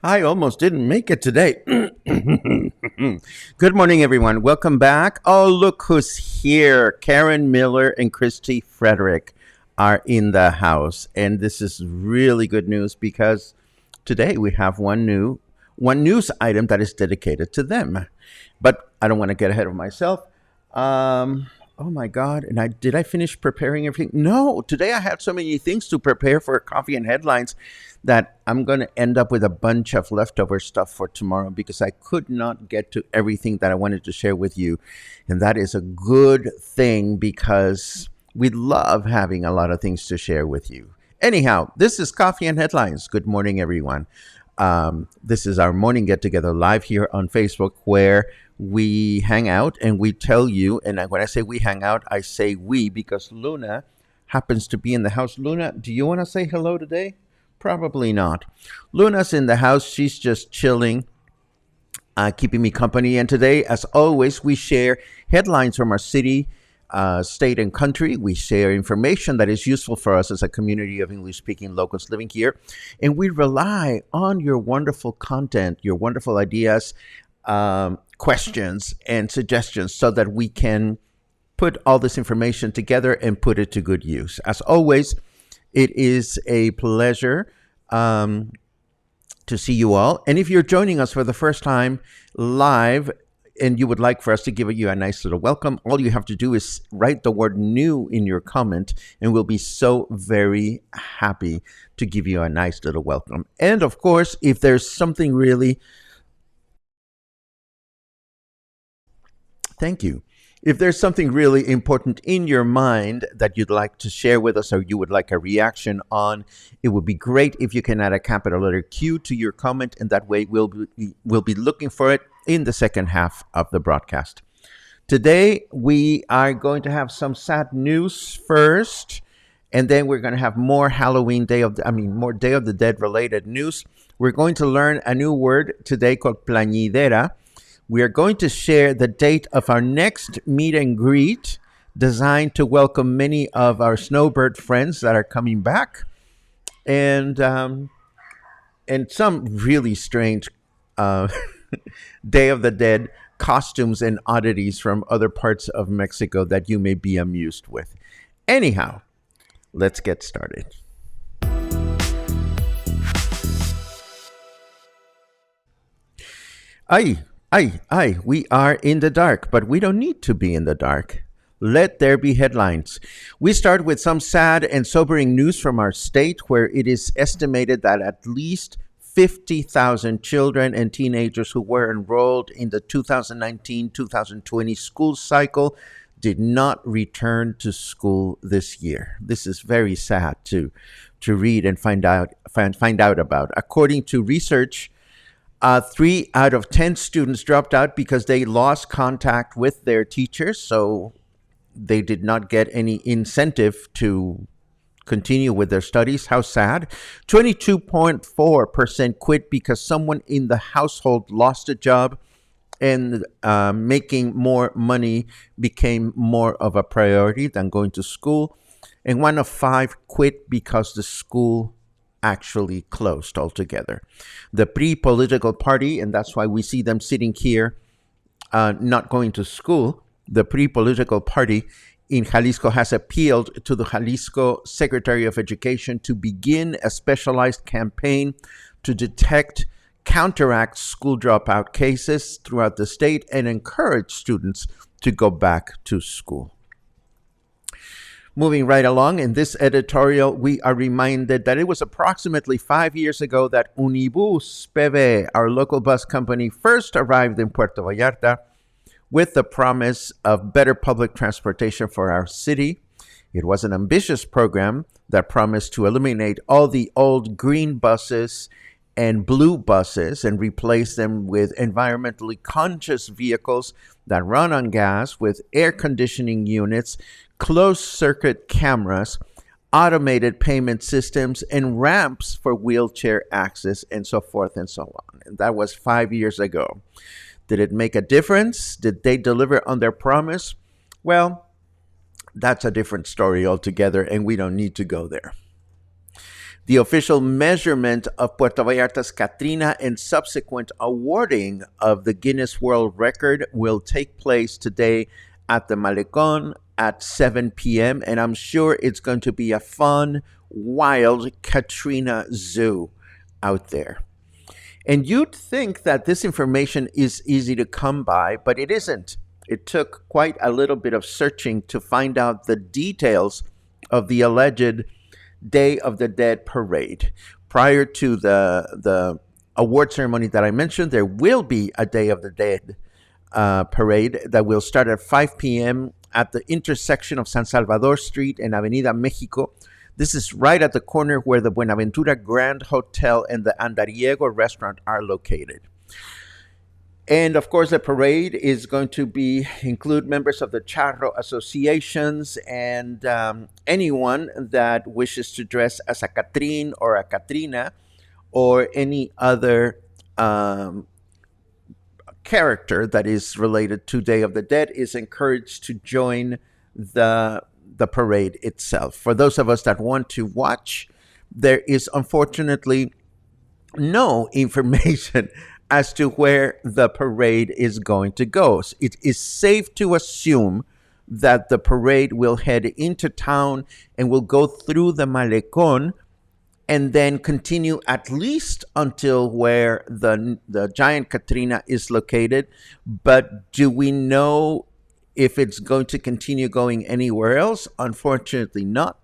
I almost didn't make it today. Good morning, everyone. Welcome back. Oh, look who's here. Karen Miller and Christy Frederick are in the house. And this is really good news because today we have one news item that is dedicated to them. But I don't want to get ahead of myself. Oh my God. And did I finish preparing everything? No, today I had so many things to prepare for coffee and headlines that I'm going to end up with a bunch of leftover stuff for tomorrow because I could not get to everything that I wanted to share with you. And that is a good thing because we love having a lot of things to share with you. Anyhow, this is Coffee and Headlines. Good morning, everyone. This is our morning get together live here on Facebook where we hang out and we tell you, and when I say we hang out, I say we because Luna happens to be in the house. Luna, do you want to say hello today? Probably not. Luna's in the house. She's just chilling, keeping me company. And today, as always, we share headlines from our city, state, and country. We share information that is useful for us as a community of English-speaking locals living here. And we rely on your wonderful content, your wonderful ideas, questions, and suggestions so that we can put all this information together and put it to good use. As always, it is a pleasure to see you all. And if you're joining us for the first time live and you would like for us to give you a nice little welcome, all you have to do is write the word new in your comment and we'll be so very happy to give you a nice little welcome. And of course, if there's something really... Thank you. If there's something really important in your mind that you'd like to share with us or you would like a reaction on, it would be great if you can add a capital letter Q to your comment, and that way we'll be looking for it in the second half of the broadcast. Today, we are going to have some sad news first, and then we're going to have more more Day of the Dead related news. We're going to learn a new word today called plañidera. We are going to share the date of our next meet and greet designed to welcome many of our snowbird friends that are coming back and some really strange Day of the Dead costumes and oddities from other parts of Mexico that you may be amused with. Anyhow, let's get started. We are in the dark, but we don't need to be in the dark. Let there be headlines. We start with some sad and sobering news from our state, where it is estimated that at least 50,000 children and teenagers who were enrolled in the 2019-2020 school cycle did not return to school this year. This is very sad to read and find out about. According to research, 3 out of 10 students dropped out because they lost contact with their teachers, so they did not get any incentive to continue with their studies. How sad. 22.4% quit because someone in the household lost a job and making more money became more of a priority than going to school. And one of five quit because the school actually closed altogether. The PRI political party, and that's why we see them sitting here not going to school, the PRI political party in Jalisco has appealed to the Jalisco Secretary of Education to begin a specialized campaign to detect, counteract school dropout cases throughout the state and encourage students to go back to school. Moving right along, in this editorial, we are reminded that it was approximately 5 years ago that Unibus PV, our local bus company, first arrived in Puerto Vallarta with the promise of better public transportation for our city. It was an ambitious program that promised to eliminate all the old green buses and blue buses and replace them with environmentally conscious vehicles that run on gas with air conditioning units, closed circuit cameras, automated payment systems, and ramps for wheelchair access, and so forth and so on. And that was 5 years ago. Did it make a difference? Did they deliver on their promise? Well, that's a different story altogether, and we don't need to go there. The official measurement of Puerto Vallarta's catrina and subsequent awarding of the Guinness World Record will take place today at the Malecón at 7 p.m. And I'm sure it's going to be a fun, wild catrina zoo out there. And you'd think that this information is easy to come by, but it isn't. It took quite a little bit of searching to find out the details of the alleged Day of the Dead parade. Prior to the award ceremony that I mentioned, there will be a Day of the Dead parade that will start at 5 p.m. at the intersection of San Salvador Street and Avenida Mexico. This is right at the corner where the Buenaventura Grand Hotel and the Andariego restaurant are located. And of course, the parade is going to include members of the Charro associations and anyone that wishes to dress as a Catrín or a Catrina or any other character that is related to Day of the Dead is encouraged to join the parade itself. For those of us that want to watch, there is unfortunately no information as to where the parade is going to go. It is safe to assume that the parade will head into town and will go through the Malecón and then continue at least until where the giant Catrina is located. But do we know if it's going to continue going anywhere else? Unfortunately not.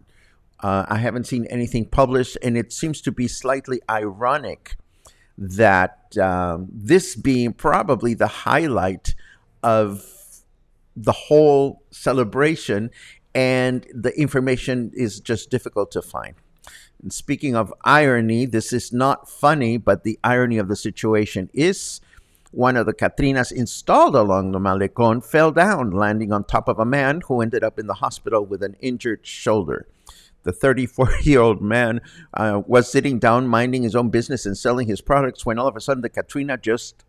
I haven't seen anything published, and it seems to be slightly ironic that this being probably the highlight of the whole celebration, and the information is just difficult to find. And speaking of irony, this is not funny, but the irony of the situation is one of the Catrinas installed along the Malecón fell down, landing on top of a man who ended up in the hospital with an injured shoulder. The 34-year-old man was sitting down, minding his own business and selling his products, when all of a sudden the Catrina just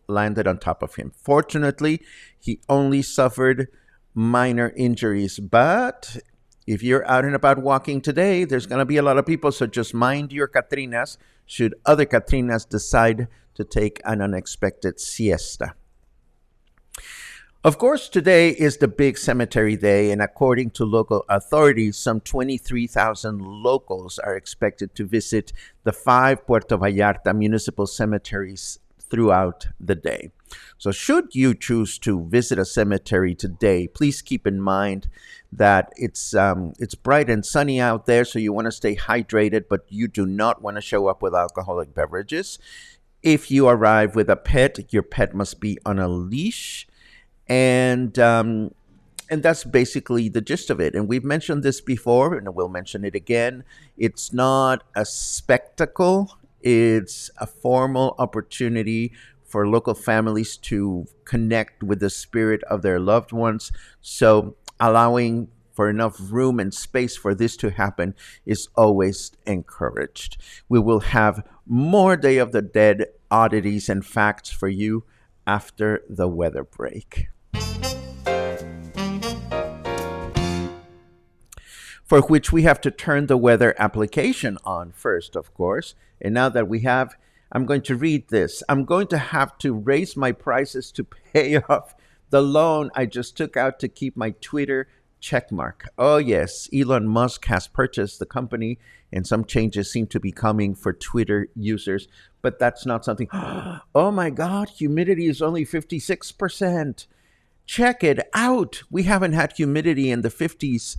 landed on top of him. Fortunately, he only suffered minor injuries. But if you're out and about walking today, there's going to be a lot of people, so just mind your Catrinas should other Catrinas decide to take an unexpected siesta. Of course, today is the big cemetery day, and according to local authorities, some 23,000 locals are expected to visit the 5 Puerto Vallarta municipal cemeteries throughout the day. So should you choose to visit a cemetery today, please keep in mind that it's bright and sunny out there, so you want to stay hydrated, but you do not want to show up with alcoholic beverages. If you arrive with a pet, your pet must be on a leash. And that's basically the gist of it. And we've mentioned this before, and we'll mention it again. It's not a spectacle. It's a formal opportunity for local families to connect with the spirit of their loved ones. So allowing for enough room and space for this to happen is always encouraged. We will have more Day of the Dead oddities and facts for you after the weather break. For which we have to turn the weather application on first, of course. And now that we have, I'm going to read this. I'm going to have to raise my prices to pay off the loan I just took out to keep my Twitter checkmark. Oh, yes, Elon Musk has purchased the company, and some changes seem to be coming for Twitter users. But that's not something. Oh my God, humidity is only 56%. Check it out. We haven't had humidity in the 50s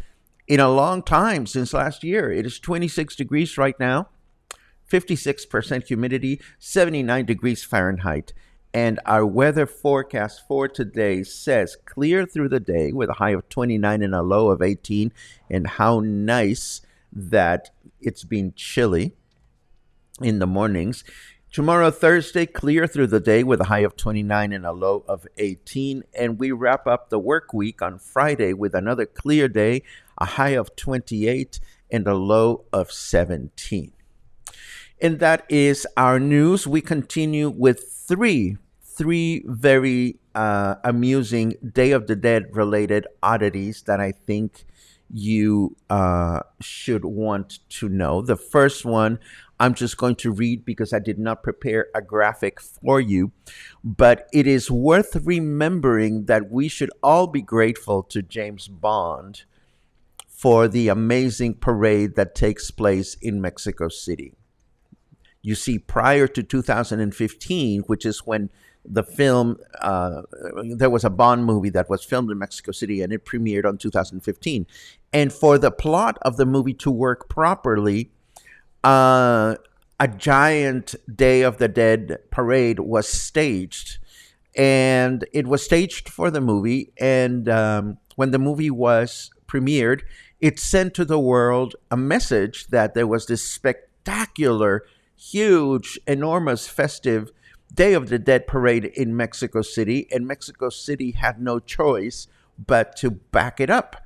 in a long time, since last year. It is 26 degrees right now, 56% humidity, 79 degrees Fahrenheit. And our weather forecast for today says clear through the day with a high of 29 and a low of 18. And how nice that it's been chilly in the mornings. Tomorrow, Thursday, clear through the day with a high of 29 and a low of 18. And we wrap up the work week on Friday with another clear day, a high of 28 and a low of 17. And that is our news. We continue with three very amusing Day of the Dead related oddities that I think you should want to know. The first one I'm just going to read because I did not prepare a graphic for you, but it is worth remembering that we should all be grateful to James Bond for the amazing parade that takes place in Mexico City. You see, prior to 2015, which is when the film, there was a Bond movie that was filmed in Mexico City and it premiered on 2015. And for the plot of the movie to work properly, a giant Day of the Dead parade was staged. And it was staged for the movie. And when the movie was premiered, it sent to the world a message that there was this spectacular, huge, enormous, festive Day of the Dead parade in Mexico City, and Mexico City had no choice but to back it up.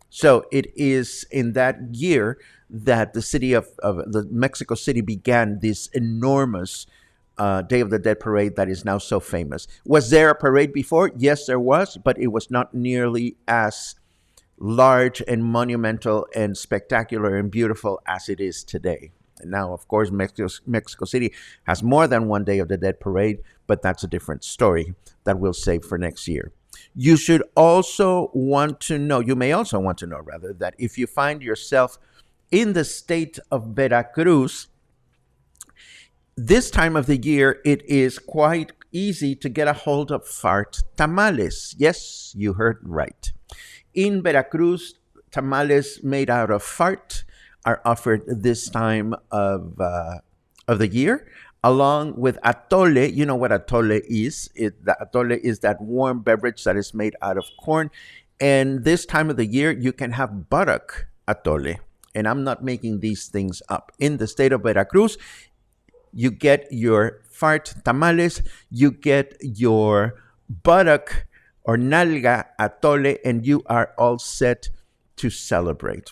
So it is in that year that the city of the Mexico City began this enormous Day of the Dead parade that is now so famous. Was there a parade before? Yes, there was, but it was not nearly as large and monumental and spectacular and beautiful as it is today. Now, of course, Mexico City has more than one Day of the Dead parade, but that's a different story that we'll save for next year. You should also want to know, you may also want to know, rather, that if you find yourself in the state of Veracruz, this time of the year, it is quite easy to get a hold of fart tamales. Yes, you heard right. In Veracruz, tamales made out of fart are offered this time of the year, along with atole. You know what atole is? The atole is that warm beverage that is made out of corn. And this time of the year, you can have buttock atole. And I'm not making these things up. In the state of Veracruz, you get your fart tamales, you get your buttock or nalga atole, and you are all set to celebrate.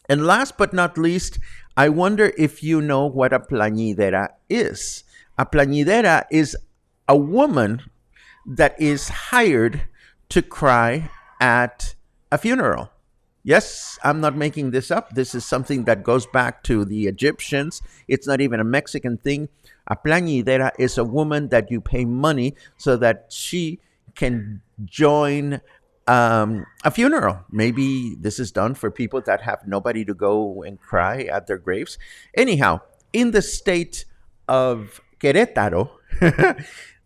And last but not least, I wonder if you know what a plañidera is. A plañidera is a woman that is hired to cry at a funeral. Yes, I'm not making this up. This is something that goes back to the Egyptians. It's not even a Mexican thing. A plañidera is a woman that you pay money so that she can join a funeral. Maybe this is done for people that have nobody to go and cry at their graves. Anyhow, in the state of Querétaro,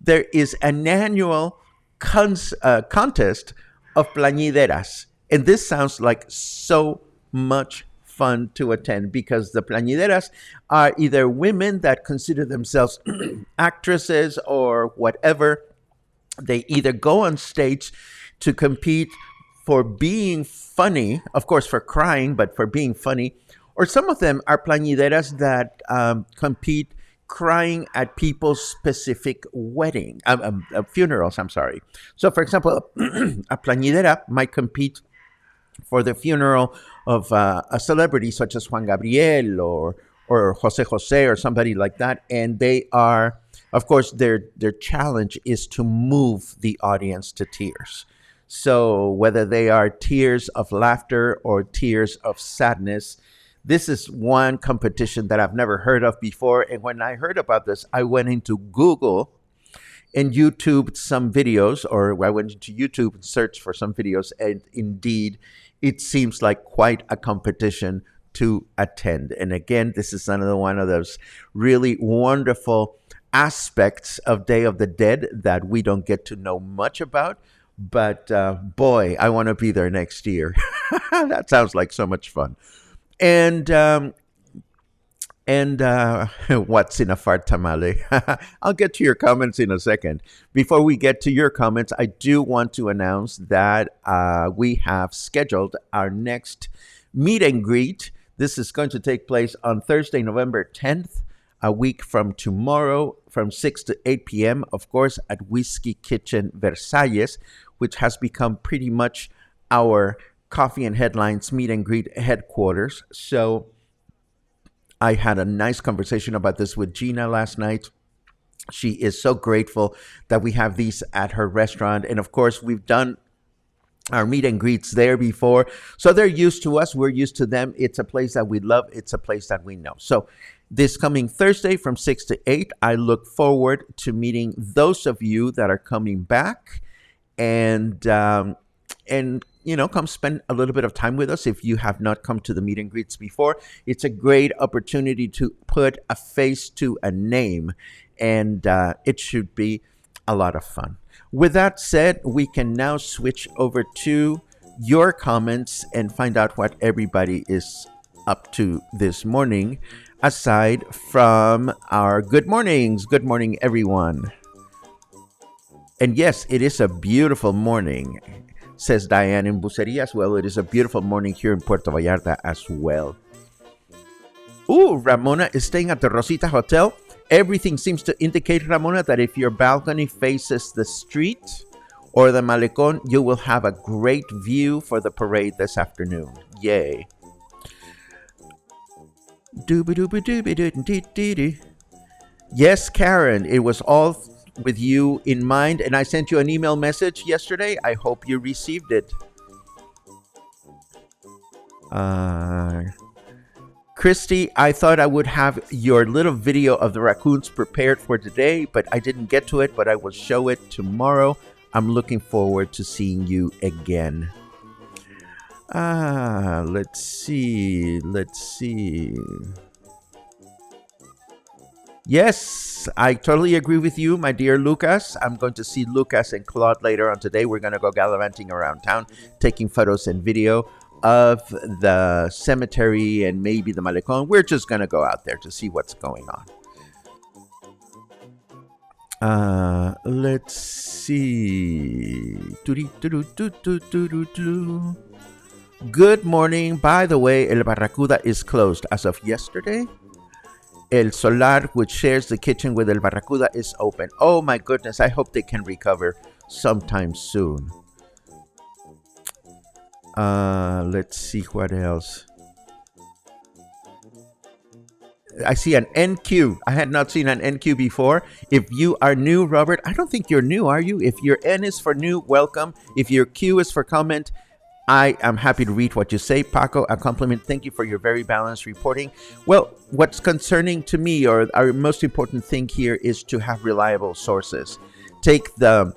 there is an annual contest of plañideras. And this sounds like so much fun to attend because the plañideras are either women that consider themselves actresses or whatever. They either go on stage to compete for being funny, of course, for crying, but for being funny. Or some of them are plañideras that compete crying at people's specific funerals, I'm sorry. So, for example, a plañidera might compete for the funeral of a celebrity such as Juan Gabriel or Jose Jose or somebody like that, and they are, of course, their challenge is to move the audience to tears. So whether they are tears of laughter or tears of sadness, this is one competition that I've never heard of before. And when I heard about this, I went into Google and YouTubed some videos, or I went into YouTube and searched for some videos, and indeed, it seems like quite a competition to attend. And again, this is another one of those really wonderful aspects of Day of the Dead that we don't get to know much about. But boy, I want to be there next year. That sounds like so much fun. And what's in a fart tamale? I'll get to your comments in a second. Before we get to your comments, I do want to announce that we have scheduled our next meet and greet. This is going to take place on Thursday, November 10th, a week from tomorrow, from 6 to 8 p.m., of course, at Whiskey Kitchen Versalles, which has become pretty much our Coffee and Headlines meet and greet headquarters. So I had a nice conversation about this with Gina last night. She is so grateful that we have these at her restaurant. And of course, we've done our meet and greets there before. So they're used to us. We're used to them. It's a place that we love. It's a place that we know. So this coming Thursday from 6 to 8, I look forward to meeting those of you that are coming back and come spend a little bit of time with us. If you have not come to the meet and greets before, it's a great opportunity to put a face to a name, and it should be a lot of fun. With that said, we can now switch over to your comments and find out what everybody is up to this morning, aside from our good mornings. Good morning, everyone. And yes, it is a beautiful morning, says Diane in Buceria as well. It is a beautiful morning here in Puerto Vallarta as well. Ooh, Ramona is staying at the Rosita Hotel. Everything seems to indicate, Ramona, that if your balcony faces the street or the Malecón, you will have a great view for the parade this afternoon. Yay. Yes, Karen, it was all with you in mind, and I sent you an email message yesterday. I hope you received it. Christy, I thought I would have your little video of the raccoons prepared for today, but I didn't get to it, but I will show it tomorrow. I'm looking forward to seeing you again. Let's see. Yes, I totally agree with you, my dear Lucas. I'm going to see Lucas and Claude later on today. We're going to go gallivanting around town, taking photos and video of the cemetery and maybe the Malecón. We're just going to go out there to see what's going on. Let's see. Good morning. By the way, El Barracuda is closed as of yesterday. El Solar, which shares the kitchen with El Barracuda, is open. Oh my goodness, I hope they can recover sometime soon. Let's see what else. I see an NQ. I had not seen an NQ before. If you are new, Robert, I don't think you're new, are you? If your N is for new, welcome. If your Q is for comment, I am happy to read what you say. Paco, a compliment. Thank you for your very balanced reporting. Well, what's concerning to me, or our most important thing here, is to have reliable sources. Take the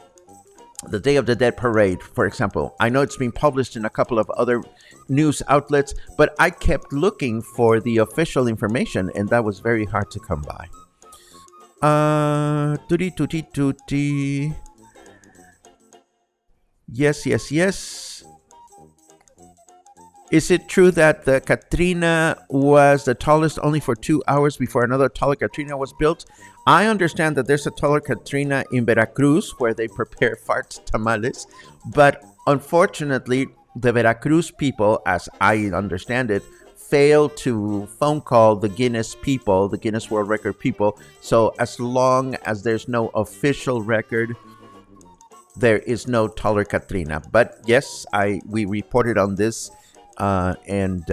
Day of the Dead parade, for example. I know it's been published in a couple of other news outlets, but I kept looking for the official information, and that was very hard to come by. Tutti. Yes. Is it true that the Catrina was the tallest only for 2 hours before another taller Catrina was built? I understand that there's a taller Catrina in Veracruz where they prepare fart tamales, but unfortunately, the Veracruz people, as I understand it, failed to phone call the Guinness people, the Guinness World Record people. So as long as there's no official record, there is no taller Catrina. But yes, we reported on this And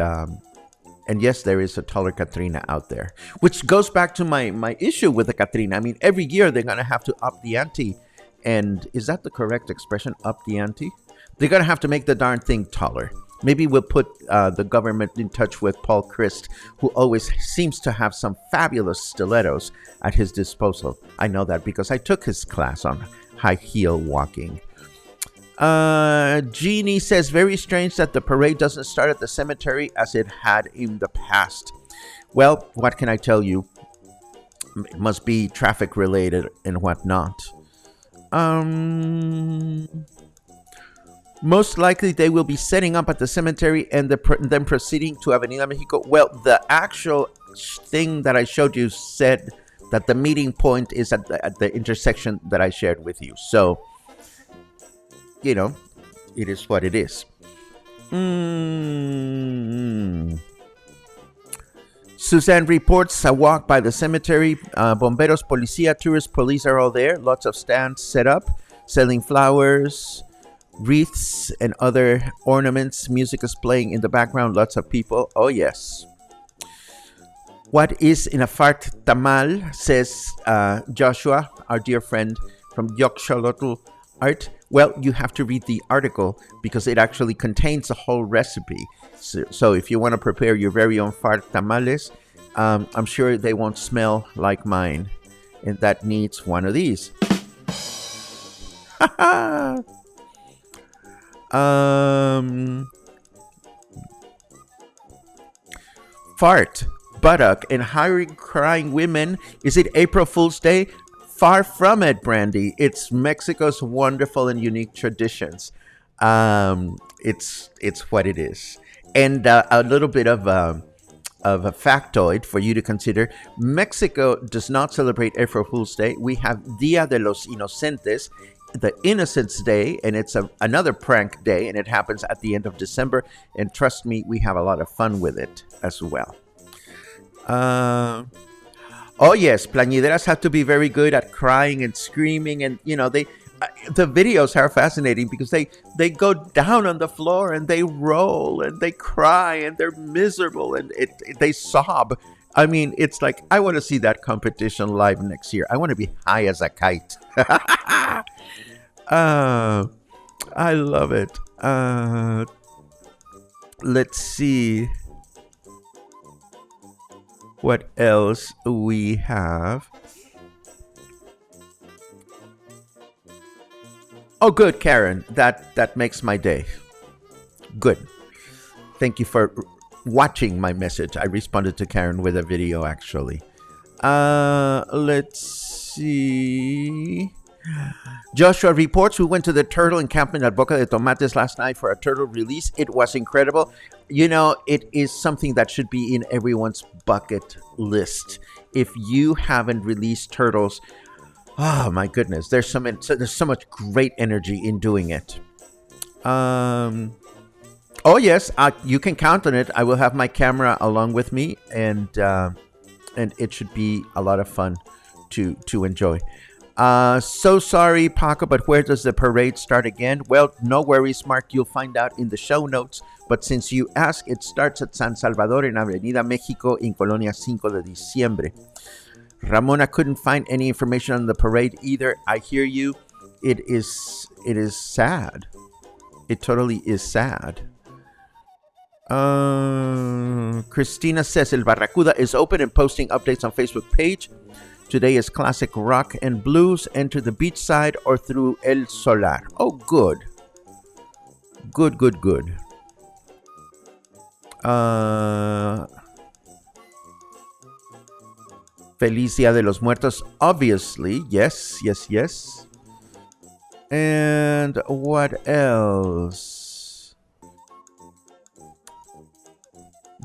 yes, there is a taller catrina out there, which goes back to my issue with the catrina. I mean, every year they're gonna have to up the ante, and is that the correct expression? Up the ante? They're gonna have to make the darn thing taller. Maybe we'll put the government in touch with Paul Christ, who always seems to have some fabulous stilettos at his disposal. I know that because I took his class on high heel walking. Jeannie says, very strange that the parade doesn't start at the cemetery as it had in the past. Well, what can I tell you? It must be traffic related and whatnot. Most likely they will be setting up at the cemetery and then proceeding to Avenida Mexico. Well, the actual thing that I showed you said that the meeting point is at the intersection that I shared with you. So, you know, it is what it is. Suzanne reports a walk by the cemetery. Bomberos, policía, tourist police are all there. Lots of stands set up, selling flowers, wreaths, and other ornaments. Music is playing in the background. Lots of people. Oh, yes. What is in a fart tamal, says Joshua, our dear friend from Yoxolotl Art. Well, you have to read the article because it actually contains the whole recipe. So if you want to prepare your very own fart tamales, I'm sure they won't smell like mine. And that needs one of these. Fart, buttock, and hiring crying women. Is it April Fool's Day? Far from it, Brandy. It's Mexico's wonderful and unique traditions. It's what it is. And a little bit of a factoid for you to consider. Mexico does not celebrate April Fool's Day. We have Dia de los Inocentes, the Innocents Day, and it's another prank day, and it happens at the end of December. And trust me, we have a lot of fun with it as well. Oh yes, plañideras have to be very good at crying and screaming, and the videos are fascinating because they go down on the floor and they roll and they cry and they're miserable and they sob. I mean, it's like, I want to see that competition live next year. I want to be high as a kite. I love it. Let's see what else we have. Oh, good, Karen. That makes my day. Good. Thank you for watching my message. I responded to Karen with a video, actually. Let's see. Joshua reports, we went to the turtle encampment at Boca de Tomates last night for a turtle release. It was incredible. It is something that should be in everyone's bucket list. If you haven't released turtles, oh my goodness, there's so much great energy in doing it. Oh yes, you can count on it. I will have my camera along with me, and it should be a lot of fun to enjoy. So sorry, Paco, but where does the parade start again? Well, no worries, Mark. You'll find out in the show notes. But since you ask, it starts at San Salvador in Avenida Mexico in Colonia 5 de Diciembre. Ramona couldn't find any information on the parade either. I hear you. It is sad. It totally is sad. Christina says El Barracuda is open and posting updates on Facebook page. Today is classic rock and blues. Enter the beachside or through El Solar. Oh, good. Good. Feliz Dia de los Muertos, obviously. Yes. And what else?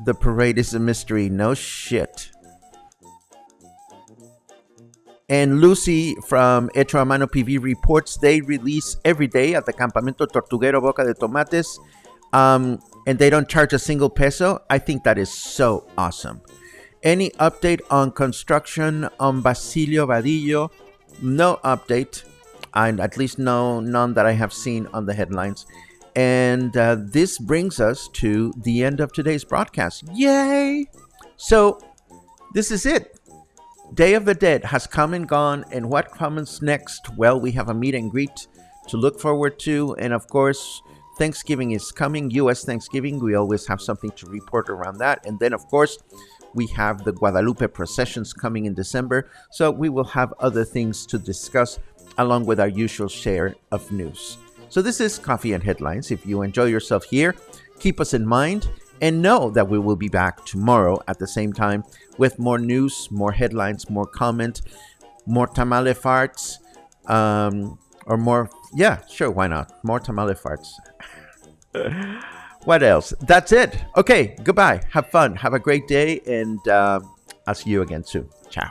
The parade is a mystery. No shit. And Lucy from Hecho a Mano PV reports they release every day at the Campamento Tortuguero Boca de Tomates, and they don't charge a single peso. I think that is so awesome. Any update on construction on Basilio Vadillo? No update, and at least none that I have seen on the headlines. And this brings us to the end of today's broadcast. Yay! So, this is it. Day of the Dead has come and gone, and what comes next? Well, we have a meet and greet to look forward to, and of course, Thanksgiving is coming, U.S. Thanksgiving. We always have something to report around that, and then, of course, we have the Guadalupe processions coming in December, so we will have other things to discuss along with our usual share of news. So this is Coffee and Headlines. If you enjoy yourself here, keep us in mind and know that we will be back tomorrow at the same time with more news, more headlines, more comment, more tamale farts, or more, yeah, sure, why not? More tamale farts. What else? That's it. Okay, goodbye. Have fun. Have a great day, and I'll see you again soon. Ciao.